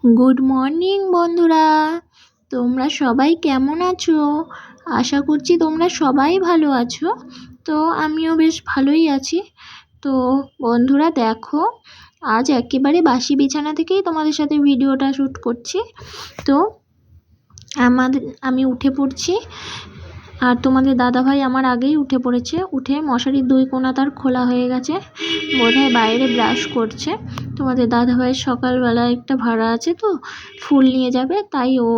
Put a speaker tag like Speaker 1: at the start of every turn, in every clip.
Speaker 1: Good morning বন্ধুরা, তোমরা সবাই কেমন আছো? আশা করছি তোমরা সবাই ভালো আছো। তো আমিও বেশ ভালোই আছি। তো বন্ধুরা দেখো, আজ একেবারে বাসি বিছানা থেকেই তোমাদের সাথে ভিডিওটা শ্যুট করছি। তো আমি উঠে পড়ছি, আর তোমাদের দাদাভাই আমার আগেই উঠে পড়েছে। উঠে মশারির দুই কোণা তার খোলা হয়ে গেছে, বোধহয় বাইরে ব্রাশ করছে। তোমাদের দাদাভাইয়ের সকালবেলা একটা ভাড়া আছে, তো ফুল নিয়ে যাবে, তাই ও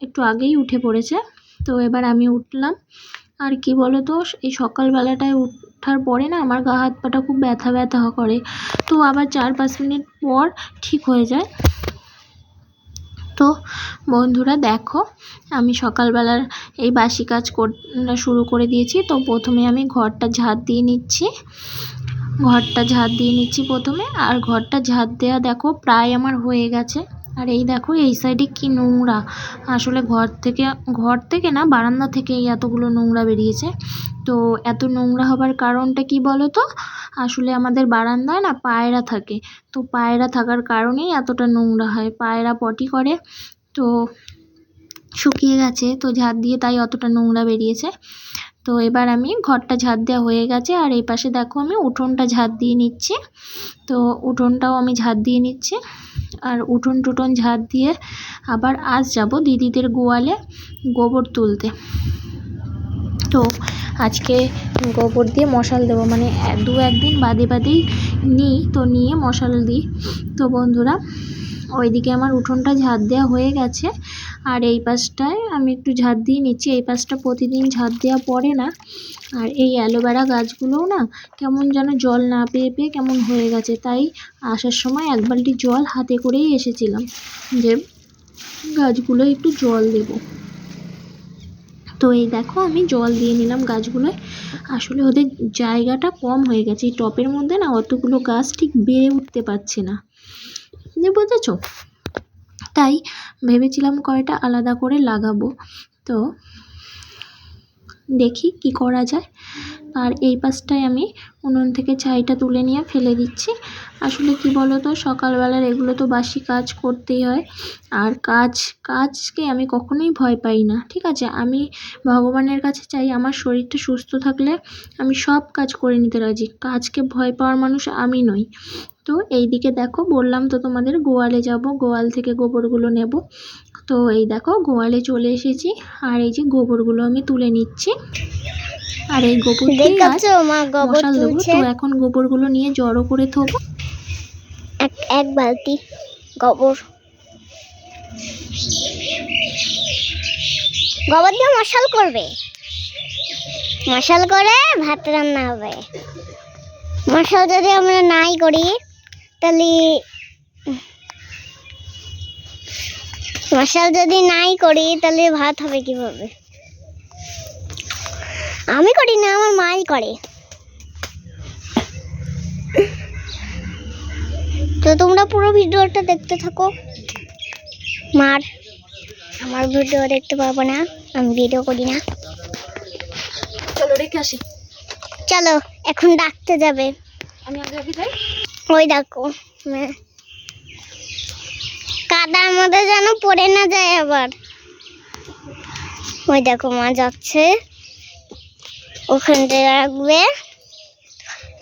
Speaker 1: একটু আগেই উঠে পড়েছে। তো এবার আমি উঠলাম। আর কি বলো তো, এই সকালবেলাটায় ওঠার পরে না আমার গা হাত পাটা খুব ব্যথা ব্যথা করে, তো আবার 4-5 মিনিট পর ঠিক হয়ে যায়। তো বন্ধুরা দেখো, আমি সকালবেলার এই বাসি কাজ শুরু করে দিয়েছি। তো প্রথমে আমি ঘরটা ঝাঁট দিয়ে নিচ্ছি প্রথমে। আর ঘরটা ঝাঁট দেওয়া দেখো প্রায় আমার হয়ে গেছে। আর এই দেখো এই সাইডে কি নোংরা, আসলে ঘর থেকে না, বারান্দা থেকে এতগুলো নোংরা বেরিয়েছে। তো এত নোংরা হবার কারণটা কি বলো তো, আসলে আমাদের বারান্দায় না পায়রা থাকে, তো পায়রা থাকার কারণেই এতটা নোংরা হয়। পায়রা পটি করে, তো শুকিয়ে গেছে, তো ঝাঁট দিয়ে তাই অতটা নোংরা বেরিয়েছে। তো এবার আমি ঘরটা ঝাঁট দেওয়া হয়ে গেছে, আর এই পাশে দেখো আমি উঠোনটা ঝাঁট দিয়ে নিচ্ছি। তো উঠোনটাও আমি ঝাঁট দিয়ে নিচ্ছি। আর উঠোন টুঠোন ঝাঁট দিয়ে আবার আজ যাব দিদিদের গোয়ালে গোবর তুলতে। তো আজকে গোবর দিয়ে মশাল দেবো, মানে একদিন বাদেই নিয়ে মশাল দিই। তো বন্ধুরা, ওইদিকে আমার উঠোনটা ঝাঁট দেওয়া হয়ে গেছে, আর এই পাশটায় আমি একটু ঝাঁট দিয়ে নিচ্ছি। এই পাশটা প্রতিদিন ঝাঁট দেওয়া পড়ে না। আর এই অ্যালোভেরা গাছগুলোও না কেমন যেন জল না পেয়ে কেমন হয়ে গেছে, তাই আসার সময় এক বালতি জল হাতে করেই এসেছিলাম, যে গাছগুলো একটু জল দেবো। তো এই দেখো আমি জল দিয়ে নিলাম গাছগুলোয়। আসলে ওদের জায়গাটা কম হয়ে গেছে, এই টবের মধ্যে না অতগুলো গাছ ঠিক বেড়ে উঠতে পারছে না, বুঝেছো? তাই ভেবেছিলাম কয়টা আলাদা করে লাগাবো। তো দেখি কি করা যায়। আর এই পাশটায় আমি উনুন থেকে ছাইটা তুলে নিয়ে ফেলে দিচ্ছি। আসলে কি বলো তো, সকালবেলার এগুলো তো বাসি কাজ করতেই হয়। আর কাজকে আমি কখনোই ভয় পাই না, ঠিক আছে? আমি ভগবানের কাছে চাই আমার শরীরটা সুস্থ থাকলে আমি সব কাজ করে নিতে রাজি। কাজকে ভয় পাওয়ার মানুষ আমি নই। তো এই দিকে দেখো, বললাম তো তোমাদের গোয়ালে যাব, গোয়াল থেকে গোবরগুলো নেব। তো এই দেখো গোয়ালে চলে এসেছি, আর এই যে গোবরগুলো আমি তুলে নিচ্ছি। আর এই গোবর দিয়ে মশাল দেবো। তো এখন গোবরগুলো নিয়ে জড়ো করে থবো।
Speaker 2: এক বালতি গোবর দিয়ে মশাল করবে, মশাল করে ভাত রান্না হবে। মশাল যদি আমরা নাই করি তাহলে ভাত হবে কিভাবে? আমি করি না, আমার মাই করে। তো তোমরা পুরো ভিডিওটা দেখতে থাকো। আমার ভিডিও দেখতে পারবো না, আমি ভিডিও করি না।
Speaker 1: চলো রেখে আসি।
Speaker 2: চলো এখন ডাকতে যাবে।
Speaker 1: আমি আগে যাই।
Speaker 2: ওই দেখো কাদার মধ্যে যেন পড়ে না যায় আবার। ওই দেখো মা যাচ্ছে, ওখানে রাখবে।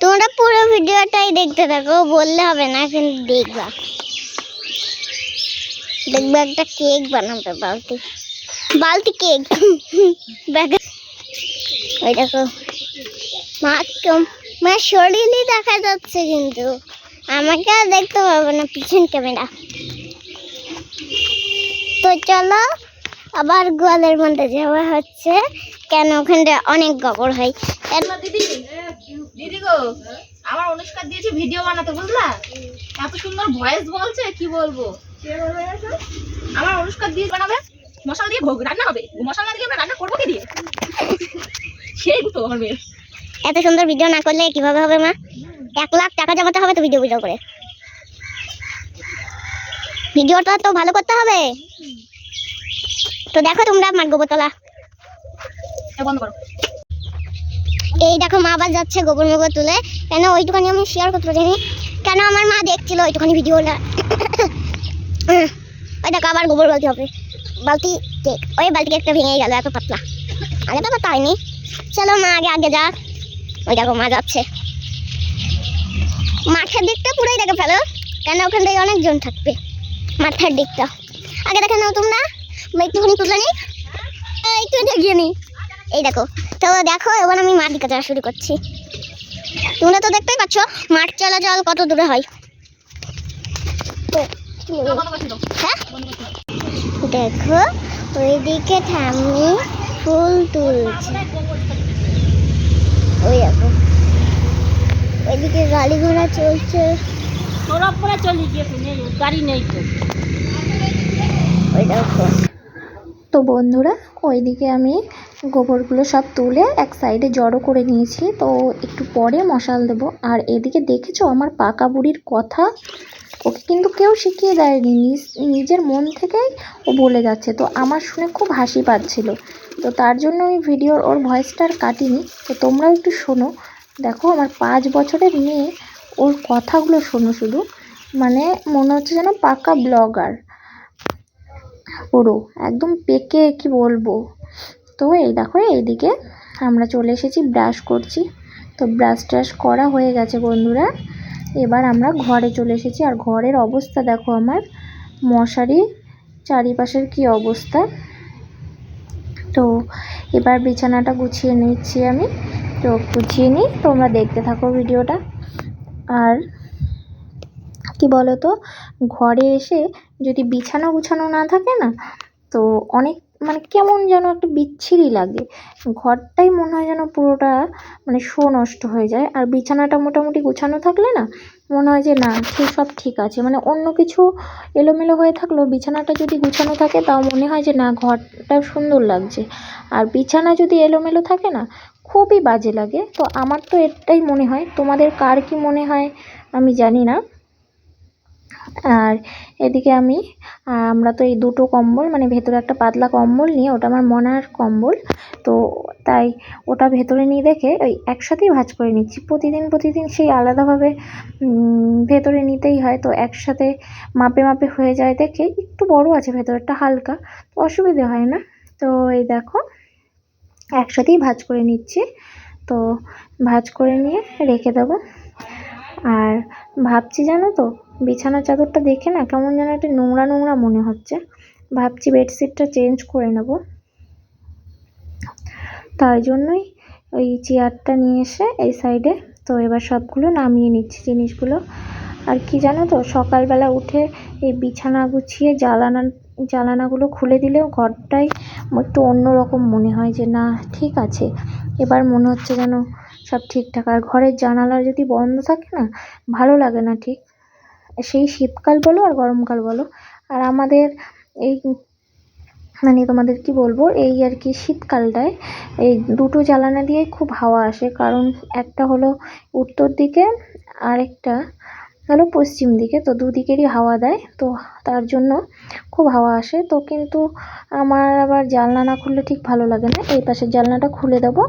Speaker 2: তোমরা পুরো ভিডিওটাই দেখতে থাকো, বললে হবে না, কিন্তু দেখবে একটা কেক বানাবে, বালতি কেক। ওই দেখো মা শরীরই দেখা যাচ্ছে, কিন্তু আমাকে আর দেখতে পাবো না, পিছন ক্যামেরা। তো চলো আবার গোয়ালের মধ্যে যাওয়া হচ্ছে, কেন ওখানে অনেক গোবর হয়।
Speaker 1: দিদি গো, আমার অনুষ্কা দিয়েছে ভিডিও বানাতে, বুঝলা? এত সুন্দর ভয়েস বলছে, কি বলবো। আমার অনুষ্কা দিয়ে বানাবে, মশলা দিয়ে রান্না হবে। মশলা দিয়ে আমরা রান্না করবো কি দিয়ে? সেই তো আমার মেয়ে।
Speaker 2: এত সুন্দর ভিডিও না করলে কিভাবে হবে মা? 1 লাখ টাকা জমাতে হবে তো ভিডিও করে। ভিডিওটা তো ভালো করতে হবে। তো দেখো তোমরা আমার গোবর তোলা
Speaker 1: বন্ধ করো।
Speaker 2: এই দেখো মা আবার যাচ্ছে গোবর তুলে। কেন ওইটুখানি আমি শেয়ার করতে পারিনি, কেন আমার মা দেখছিল ওইটুখানি ভিডিওটা। ওই দেখো আবার গোবর বালতি হবে, বালতি কেক, ওই বালতি কেকটা ভেঙে গেল, এত পাতলা, আগে তো পাতলা হয়নি। চলো মা আগে আগে যা, ওই দেখো মা যাচ্ছে মাঠের দিকটা পুরোই দেখে ফেলো, কেন ওখান থেকে অনেকজন থাকবে মাঠের দিকটা। আগে দেখে নাও তোমরা, একটুখানি তুলে নিই, একটু দেখিয়ে নিই। এই দেখো, তো দেখো এবার আমি মাঠ দিকে যাওয়া শুরু করছি। তোমরা তো দেখতেই পাচ্ছ মাঠ চলাচল কত দূরে হয়। হ্যাঁ দেখো ওইদিকে ঠাম্মি ফুল তুলছে, ওই দেখো ওইদিকে গাড়ি ঘোড়া চলছে,
Speaker 1: গাড়ি নেই তো।
Speaker 2: ওই দেখো।
Speaker 1: তো বন্ধুরা ওইদিকে আমি গোবরগুলো সব তুলে এক সাইডে জড়ো করে নিয়েছি, তো একটু পরে মশাল দেবো। আর এদিকে দেখেছো আমার পাকা বুড়ির কথা, ওকে কিন্তু কেউ শিখিয়ে দেয়নি, নিজের মন থেকেই ও বলে যাচ্ছে। তো আমার শুনে খুব হাসি পাচ্ছিল, তো তার জন্য আমি ভিডিওর ওর ভয়েসটা আর কাটিনি। তো তোমরাও একটু শোনো, দেখো আমার 5 বছরের মেয়ে, ওর কথাগুলো শোনো শুধু, মানে মনে হচ্ছে যেন পাকা ব্লগার পুরো একদম পেকে, কি বলবো। তো এই দেখো এইদিকে আমরা চলে এসেছি, ব্রাশ করছি। তো ব্রাশ ট্রাশ করা হয়ে গেছে বন্ধুরা, এবার আমরা ঘরে চলে এসেছি। আর ঘরের অবস্থা দেখো, আমার মশারি চারিপাশের কি অবস্থা। তো এবার বিছানাটা গুছিয়ে নিচ্ছি আমি, তো গুছিয়ে নিই, তোমরা দেখতে থাকো ভিডিওটা। আর কি বলো তো, ঘরে এসে যদি বিছানা গুছানো না থাকে না, তো অনেক মানে কেমন যেন একটা বিচ্ছিরি লাগে, ঘরটাই মনে হয় যেন পুরোটা মানে শো নষ্ট হয়ে যায়। আর বিছানাটা মোটামুটি গুছানো থাকলে না মনে হয় যে না ঠিক সব ঠিক আছে, মানে অন্য কিছু এলোমেলো হয়ে থাকলেও বিছানাটা যদি গুছানো থাকে তাও মনে হয় যে না ঘরটা সুন্দর লাগছে। আর বিছানা যদি এলোমেলো থাকে না খুবই বাজে লাগে। তো আমার তো এটাই মনে হয়, তোমাদের কার কি মনে হয় আমি জানি না। আর এদিকে আমরা তো এই দুটো কম্বল, মানে ভেতরে একটা পাতলা কম্বল নিয়ে, ওটা আমার মনার কম্বল, তো তাই ওটা ভেতরে নিয়ে রেখে ওই একসাথেই ভাঁজ করে নিচ্ছি। প্রতিদিন সেই আলাদাভাবে ভেতরে নিতেই হয়, তো একসাথে মাপে মাপে হয়ে যায় দেখে, একটু বড় আছে ভেতরটা হালকা, তো অসুবিধে হয় না। তো এই দেখো একসাথেই ভাঁজ করে নিচ্ছি, তো ভাঁজ করে নিয়ে রেখে দেবো। আর ভাবছি জানো তো, বিছানার চাদরটা দেখে না কেমন যেন একটা নোংরা নোংরা মনে হচ্ছে, ভাবছি বেডশিটটা চেঞ্জ করে নেব। তাই জন্যই ওই চেয়ারটা নিয়ে এসে এই সাইডে, তো এবার সবগুলো নামিয়ে নিচ্ছি জিনিসগুলো। আর কি জানো তো, সকালবেলা উঠে এই বিছানা গুছিয়ে জানালাগুলো খুলে দিলেও ঘরটাই একটু অন্যরকম মনে হয় যে না ঠিক আছে, এবার মনে হচ্ছে যেন সব ঠিকঠাক। আর ঘরের জানালা যদি বন্ধ থাকে না ভালো লাগে না ঠিক, সেই শীতকাল বলো আর গরমকাল বলো। আর আমাদের এই মানে তোমাদের কি বলবো, এই আর কি শীতকালটায় এই দুটো জানালা দিয়েই খুব হাওয়া আসে, কারণ একটা হলো উত্তর দিকে আর একটা হলো পশ্চিম দিকে, তো দুদিকেরই হাওয়া দেয়, তো তার জন্য খুব হাওয়া আসে। তো কিন্তু আমার আবার জানলা না খুললে ঠিক ভালো লাগে না, এই পাশের জানলাটা খুলে দেবো।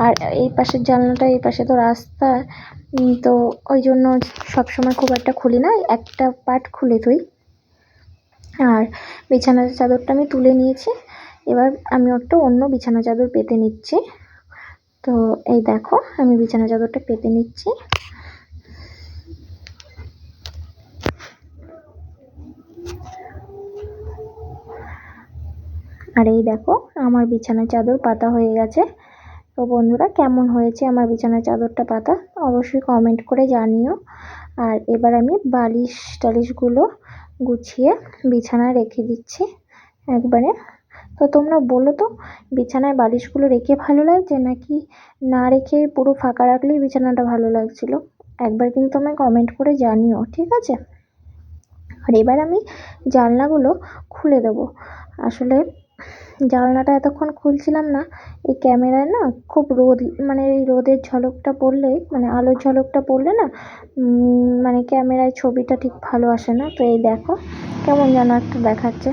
Speaker 1: আর এই পাশের জানলাটা, এই পাশে তো রাস্তা, তো ওই জন্য সবসময় খুব একটা খুলি না, একটা পার্ট খুলে দিই। আর বিছানার চাদরটা আমি তুলে নিয়েছি, এবার আমি একটা অন্য বিছানা চাদর পেতে নিচ্ছি। তো এই দেখো আমি বিছানা চাদরটা পেতে নিচ্ছি। আর এই দেখো আমার বিছানার চাদর পাতা হয়ে গেছে। তো বন্ধুরা কেমন হয়েছে আমার বিছানার চাদরটা পাতা অবশ্যই কমেন্ট করে জানিও। আর এবার আমি বালিশ টালিশগুলো গুছিয়ে বিছানায় রেখে দিচ্ছি একবারে। তো তোমরা বলো তো, বিছানায় বালিশগুলো রেখে ভালো লাগছে নাকি না রেখে পুরো ফাঁকা রাখলেই বিছানাটা ভালো লাগছিল, একবার কিন্তু আমায় কমেন্ট করে জানিও, ঠিক আছে। আর এবার আমি জানলাগুলো খুলে দেবো। আসলে জানলাটা এতক্ষণ খুলছিলাম না, এই ক্যামেরায় না খুব রোদ, মানে এই রোদের ঝলকটা পড়লে, মানে আলোর ঝলকটা পড়লে না মানে ক্যামেরায় ছবিটা ঠিক ভালো আসে না। তো এই দেখো কেমন যেন একটা দেখাচ্ছে।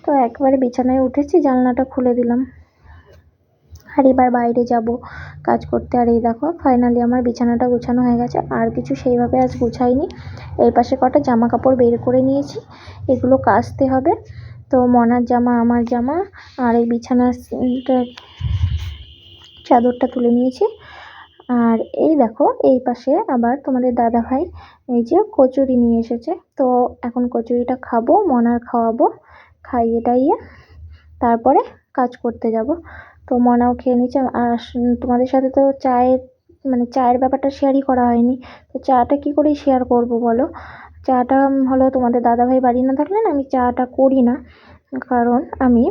Speaker 1: তো একবারে বিছানায় উঠেছি, জানলাটা খুলে দিলাম। আর এবার বাইরে যাব কাজ করতে। আর এই দেখো ফাইনালি আমার বিছানাটা গোছানো হয়ে গেছে, আর কিছু সেইভাবে আজ গুছাইনি। এই পাশে কটা জামা কাপড় বের করে নিয়েছি, এগুলো কাচতে হবে। তো মনার জামা, আমার জামা আর এই বিছানার চাদরটা তুলে নিয়েছি। আর এই দেখো এই পাশে আবার তোমাদের দাদাভাই এই যে কচুরি নিয়ে এসেছে। তো এখন কচুরিটা খাবো, মনার খাওয়াবো, খাইয়ে টাইয়ে তারপরে কাজ করতে যাব। তো মনাও খেয়ে নিচ্ছে। আর তোমাদের সাথে তো চায়ের ব্যাপারটা শেয়ারই করা হয়নি। তো চাটা কি করে শেয়ার করব বলো। চাটা হলো তোমাদের দাদাভাই বাড়ি না থাকলে না আমি চাটা করি না, কারণ আমি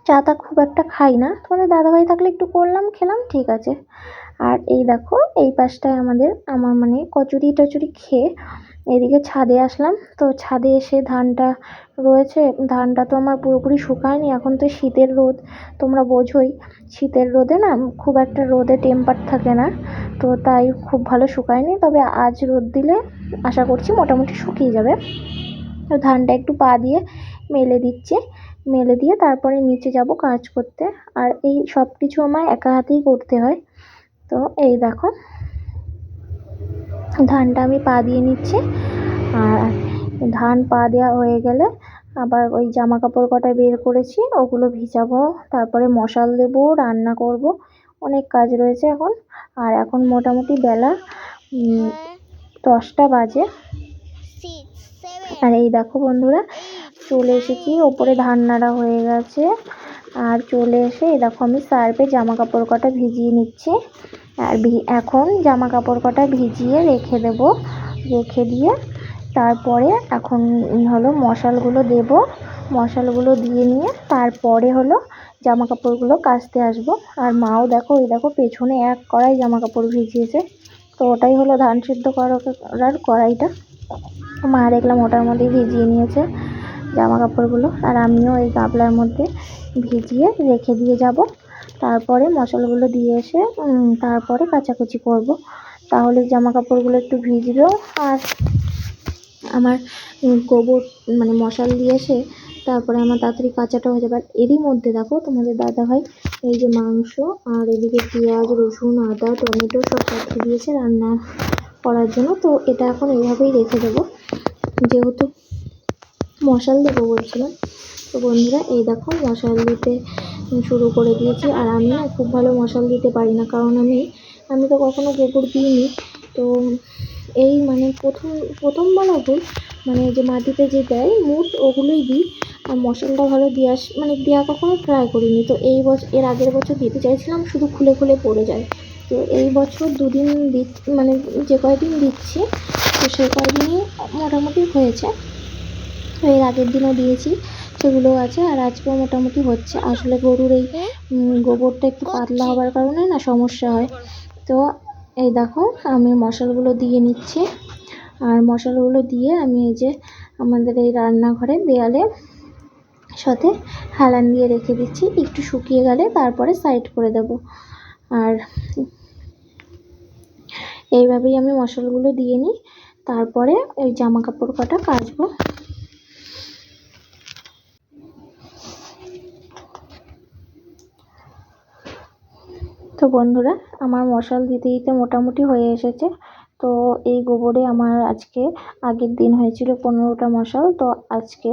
Speaker 1: চাটা খুব একটা খাই না। তোমাদের দাদাভাই থাকলে একটু করলাম, খেলাম, ঠিক আছে। আর এই দেখো এই পাশটায় আমার মানে কচুরি টচুরি খেয়ে এদিকে ছাদে আসলাম। তো ছাদে এসে ধানটা রয়েছে, ধানটা তো আমার পুরোপুরি শুকায়নি। এখন তো শীতের রোদ, তোমরা বোঝোই শীতের রোদে না খুব একটা রোদে টেম্পার থাকে না, তো তাই খুব ভালো শুকায়নি। তবে আজ রোদ দিলে আশা করছি মোটামুটি শুকিয়ে যাবে। তো ধানটা একটু পা দিয়ে মেলে দিচ্ছে, মেলে দিয়ে তারপরে নিচে যাব কাজ করতে। আর এই সব কিছু আমার একা হাতেই করতে হয়। তো এই দেখো ধানটা আমি পা দিয়ে নিচ্ছি। আর ধান পা দেওয়া হয়ে গেলে আবার ওই জামা কাপড় কটা বের করেছি, ওগুলো ভিজাবো, তারপরে মশাল দেবো, রান্না করব, অনেক কাজ রয়েছে এখন। আর এখন মোটামুটি বেলা 10টা বাজে। আর এই দেখো বন্ধুরা চলে এসেছি ওপরে, ধান নাড়া হয়ে গেছে। আর চলে এসে এই দেখো আমি সার্ফে জামা কাপড় কটা ভিজিয়ে নিচ্ছি। আর এখন জামা কাপড় কটা ভিজিয়ে রেখে দেব, রেখে দিয়ে তারপরে এখন হলো মশালগুলো দেব। মশালগুলো দিয়ে নিয়ে তারপরে হলো জামা কাপড়গুলো কাচতে আসবো। আর মাও দেখো ওই দেখো পেছনে এক কড়াই জামা কাপড় ভিজিয়েছে। তো ওটাই হলো ধান সিদ্ধ করার কড়াইটা। মা দেখলাম ওটার মধ্যে ভিজিয়ে নিয়েছে জামা কাপড়গুলো। আর আমিও এই গামলার মধ্যে ভিজিয়ে রেখে দিয়ে যাব। তারপরে মশলাগুলো দিয়ে এসে তারপরে কাচাকুচি করব, তাহলে জামা কাপড়গুলো একটু ভিজবেও। আর আমার গোবর মানে মশাল দিয়ে এসে তারপরে আমার তাড়াতাড়ি কাচাটা হয়ে যাবে। আর এরই মধ্যে দেখো তোমাদের দাদাভাই এই যে মাংস আর এদিকে পেঁয়াজ, রসুন, আদা, টমেটো সব পাঠিয়ে দিয়েছে রান্না করার জন্য। তো এটা এখন এইভাবেই রেখে দেবো, যেহেতু মশাল দেবো বলছিলাম। তো বন্ধুরা এই দেখো মশাল দিতে শুরু করে দিয়েছি। আর আমি না খুব ভালো মশাল দিতে পারি না, কারণ আমি তো কখনো গোবর দিইনি। তো এই মানে প্রথম বলা ভুল, মানে যে মাটিতে যে দেয় মুট ওগুলোই দিই। আর মশালটা ভালো দেওয়া কখনো ট্রাই করিনি। তো এর আগের বছর দিতে চাইছিলাম, শুধু খুলে খুলে পড়ে যায়। তো এই বছর দুদিন মানে যে কয়দিন দিচ্ছি তো সেই কয়দিনই মোটামুটি হয়েছে। তো এর আগের দিনও দিয়েছি, সেগুলোও আছে। আর আজকেও মোটামুটি হচ্ছে। আসলে গরুর এই গোবরটা একটু পাতলা হওয়ার কারণে না সমস্যা হয়। তো এই দেখো আমি মশলাগুলো দিয়ে নিচ্ছি। আর মশলাগুলো দিয়ে আমি এই যে আমাদের এই রান্নাঘরের দেয়ালে সাথে হেলান দিয়ে রেখে দিচ্ছি, একটু শুকিয়ে গেলে তারপরে সাইড করে দেব। আর এইভাবেই আমি মশলাগুলো দিয়ে নিই, তারপরে ওই জামা কাপড় কটা কাচবো। তো বন্ধুরা আমার মশাল দিতে দিতে মোটামুটি হয়ে এসেছে। তো এই গোবরে আমার আজকে আগের দিন হয়েছিল 15টা মশাল, তো আজকে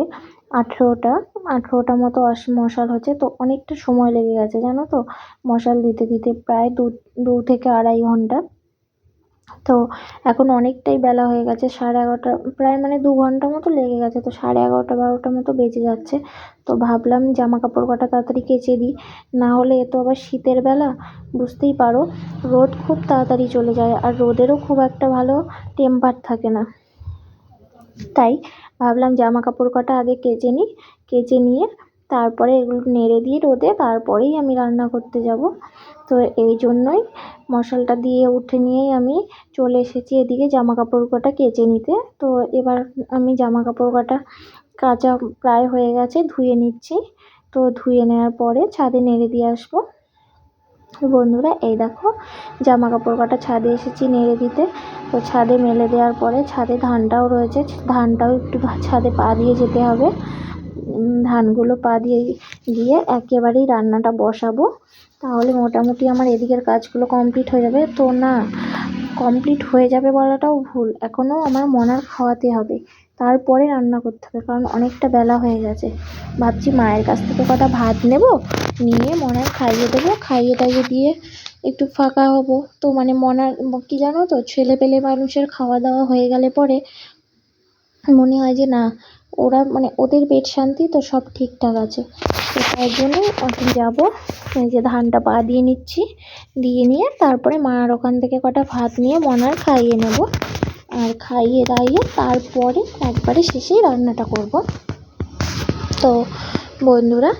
Speaker 1: 18টা মতো মশাল হচ্ছে। তো অনেকটা সময় লেগে গেছে জানো তো মশাল দিতে দিতে, প্রায় 2 থেকে 2.5 ঘন্টা। তো এখন অনেকটাই বেলা হয়ে গেছে, 11:30, প্রায় মানে 2 ঘন্টা মতো লেগে গেছে। তো 11:30 12টা মতো বেজে যাচ্ছে। তো ভাবলাম জামা কাপড় কটা তাড়াতাড়ি কেচে দিই, না হলে এ তো আবার শীতের বেলা, বুঝতেই পারো রোদ খুব তাড়াতাড়ি চলে যায়। আর রোদেরও খুব একটা ভালো টেম্পার থাকে না, তাই ভাবলাম জামা কাপড় কটা আগে কেচে নিই, কেচে নিয়ে তারপরে এগুলো নেড়ে দিয়ে রোদে তারপরেই আমি রান্না করতে যাব। তো এই জন্যই মশালটা দিয়ে উঠে নিয়েই আমি চলে এসেছি এদিকে জামা কাপড় কটা কেচে নিতে। তো এবার আমি জামা কাপড় কটা কাচা প্রায় হয়ে গেছে, ধুয়ে নিচ্ছি। তো ধুয়ে নেওয়ার পরে ছাদে নেড়ে দিয়ে আসবো। বন্ধুরা এই দেখো জামা কাপড় কটা ছাদে এসেছি নেড়ে দিতে। তো ছাদে মেলে দেওয়ার পরে ছাদে ধানটাও রয়েছে, ধানটাও একটু ছাদে পা দিয়ে যেতে হবে। ধানগুলো পা দিয়ে গিয়ে একেবারেই রান্নাটা বসাবো, তাহলে মোটামুটি আমার এদিকের কাজগুলো কমপ্লিট হয়ে যাবে। তো না, কমপ্লিট হয়ে যাবে বলাটাও ভুল, এখনও আমার মনার খাওয়াতে হবে। তারপরে রান্না করতে হবে, কারণ অনেকটা বেলা হয়ে গেছে। ভাবছি মায়ের কাছ থেকে কটা ভাত নেব, নিয়ে মনার খাইয়ে দেবো, খাইয়ে টাইয়ে দিয়ে একটু ফাঁকা হব। তো মানে মনার কি জানো তো, ছেলে পেলে মানুষের খাওয়া দাওয়া হয়ে গেলে পরে মনে হয় যে না, ওরা মানে ওদের পেট শান্তি তো সব ঠিকঠাক আছে। তো তাই জন্য এখন যাবো, এই যে ধানটা পা দিয়ে নিচ্ছি, দিয়ে নিয়ে তারপরে মার ওখান থেকে কটা ভাত নিয়ে মনার খাইয়ে নেব, আর খাইয়ে দাইয়ে তারপরে একবারে শেষেই রান্নাটা করব। তো বন্ধুরা,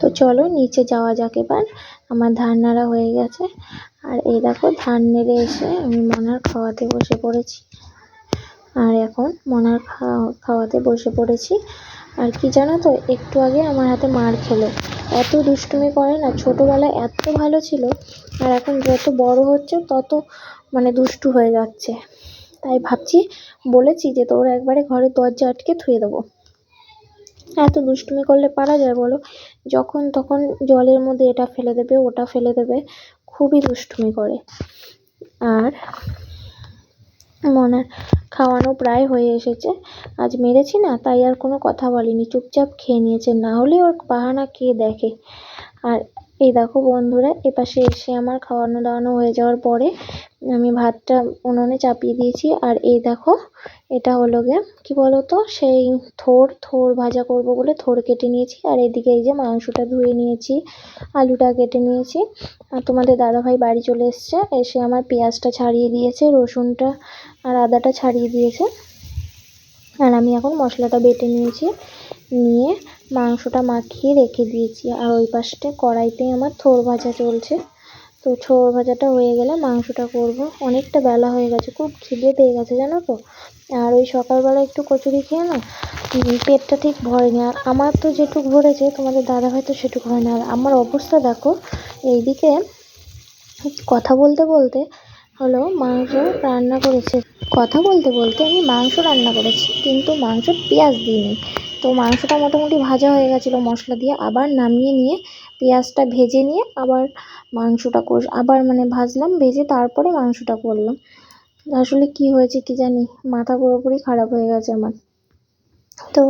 Speaker 1: তো চলো নিচে যাওয়া যাক এবার। আমার ধান নাড়া হয়ে গেছে, আর এই দেখো ধান নেড়ে এসে আমি মনার খাওয়াতে বসে পড়েছি। আর এখন মনার খাওয়াতে বসে পড়েছি। আর কি জানো তো, একটু আগে আমার হাতে মার খেলো, এত দুষ্টুমি করে না, ছোটোবেলায় এত ভালো ছিল, আর এখন যত বড় হচ্ছে তত মানে দুষ্টু হয়ে যাচ্ছে। তাই ভাবছি, বলেছি যে তোর একবারে ঘরের দরজা আটকে থুয়ে দেবো। এত দুষ্টুমি করলে পারা যায় বলো? যখন তখন জলের মধ্যে এটা ফেলে দেবে, ওটা ফেলে দেবে, খুবই দুষ্টুমি করে। আর মনার খাওয়ানো প্রায় হয়ে এসেছে, আজ মেরেছি না তাই আর কোনো কথা বলেনি, চুপচাপ খেয়ে নিয়েছে, না হলে ওর বাহানা কে দেখে। আর এই দেখো বন্ধুরা, এপাশে এসে আমার খাওয়ানো দাওয়ানো হয়ে যাওয়ার পরে আমি ভাতটা উনুনে চাপিয়ে দিয়েছি। আর এই দেখো, এটা হলো গিয়ে কি বলতো, সেই থোড় ভাজা করব বলে থোড় কেটে নিয়েছি। আর এদিকে এই যে মাংসটা ধুয়ে নিয়েছি, আলুটা কেটে নিয়েছি। আর তোমাদের দাদাভাই বাড়ি চলে এসছে, এসে আমার পেঁয়াজটা ছাড়িয়ে দিয়েছে, রসুনটা আর আদাটা ছাড়িয়ে দিয়েছে। আর আমি এখন মশলাটা বেটে নিয়েছি, নিয়ে মাংসটা মাখিয়ে রেখে দিয়েছি। আর ওই পাশে কড়াইতে আমার থোড় ভাজা চলছে। তো থোড় ভাজাটা হয়ে গেলে মাংসটা করব। অনেকটা বেলা হয়ে গেছে, খুব খিদে পেয়ে গেছে জানো তো। আর ওই সকালবেলা একটু কচুরি খেয়ে না পেটটা ঠিক ভরেনি। আর আমার তো যেটুক ভরেছে, তোমাদের দাদাভাই তো সেটুকু হয় না। আর আমার অবস্থা দেখো, এইদিকে কথা বলতে বলতে হলো মাংস রান্না করেছে, কথা বলতে বলতে আমি মাংস রান্না করেছি, কিন্তু মাংস পেঁয়াজ দিইনি। তো মাংসটা মোটামুটি ভাজা হয়ে গেছিলো মশলা দিয়ে, আবার নামিয়ে নিয়ে পেঁয়াজটা ভেজে নিয়ে আবার মাংসটা আবার মানে ভাজলাম, ভেজে তারপরে মাংসটা করলাম। আসলে কি হয়েছে কি জানি, মাথা পুরোপুরি খারাপ হয়ে গেছে আমার। তো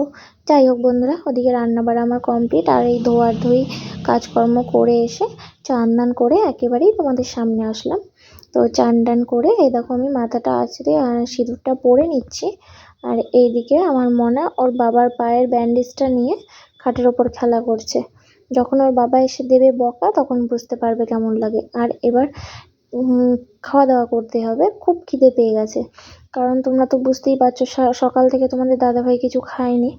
Speaker 1: যাই হোক বন্ধুরা, ওদিকে রান্না বাড়া আমার কমপ্লিট। আর এই ধোয়াধুয়ি কাজকর্ম করে এসে চান দান করে একেবারেই তোমাদের সামনে আসলাম। তো চান টান করে এই দেখো আমি মাথাটা আঁচড়ে আর সিঁদুরটা পরে নিচ্ছি। আর এইদিকে আমার মনা ওর বাবার পায়ের ব্যান্ডেজটা নিয়ে খাটের ওপর খেলা করছে। যখন ওর বাবা এসে দেবে বকা, তখন বুঝতে পারবে কেমন লাগে। আর এবার খাওয়া দাওয়া করতে হবে, খুব খিদে পেয়ে গেছে, কারণ তোমরা তো বুঝতেই পারছো সকাল থেকে তোমাদের দাদাভাই কিছু খায়নি।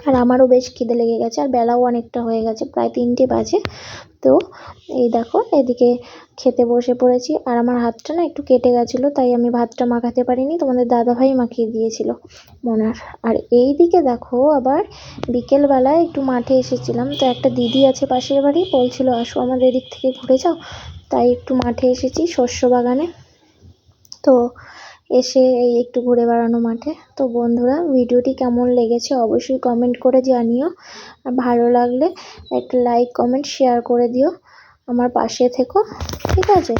Speaker 1: আর আমারও বেশ খিদে লেগে গেছে, আর বেলাও অনেকটা হয়ে গেছে, প্রায় 3টে বাজে। তো এই দেখো এদিকে খেতে বসে পড়েছি। আর আমার হাতটা না একটু কেটে গেছিলো, তাই আমি ভাতটা মাখাতে পারিনি, তোমাদের দাদাভাই মাখিয়ে দিয়েছিল মনার। আর এই দিকে দেখো, আবার বিকেলবেলায় একটু মাঠে এসেছিলাম। তো একটা দিদি আছে পাশের বাড়ি, বলছিল আসো আমাদের এদিক থেকে ঘুরে যাও, তাই একটু মাঠে এসেছি শস্য বাগানে। তো এসে এই একটু ঘুরে বেড়ানো মাঠে। তো বন্ধুরা, ভিডিওটি কেমন লেগেছে অবশ্যই কমেন্ট করে জানিও, আর ভালো লাগলে একটা লাইক কমেন্ট শেয়ার করে দিও, আমার পাশে থেকো, ঠিক আছে।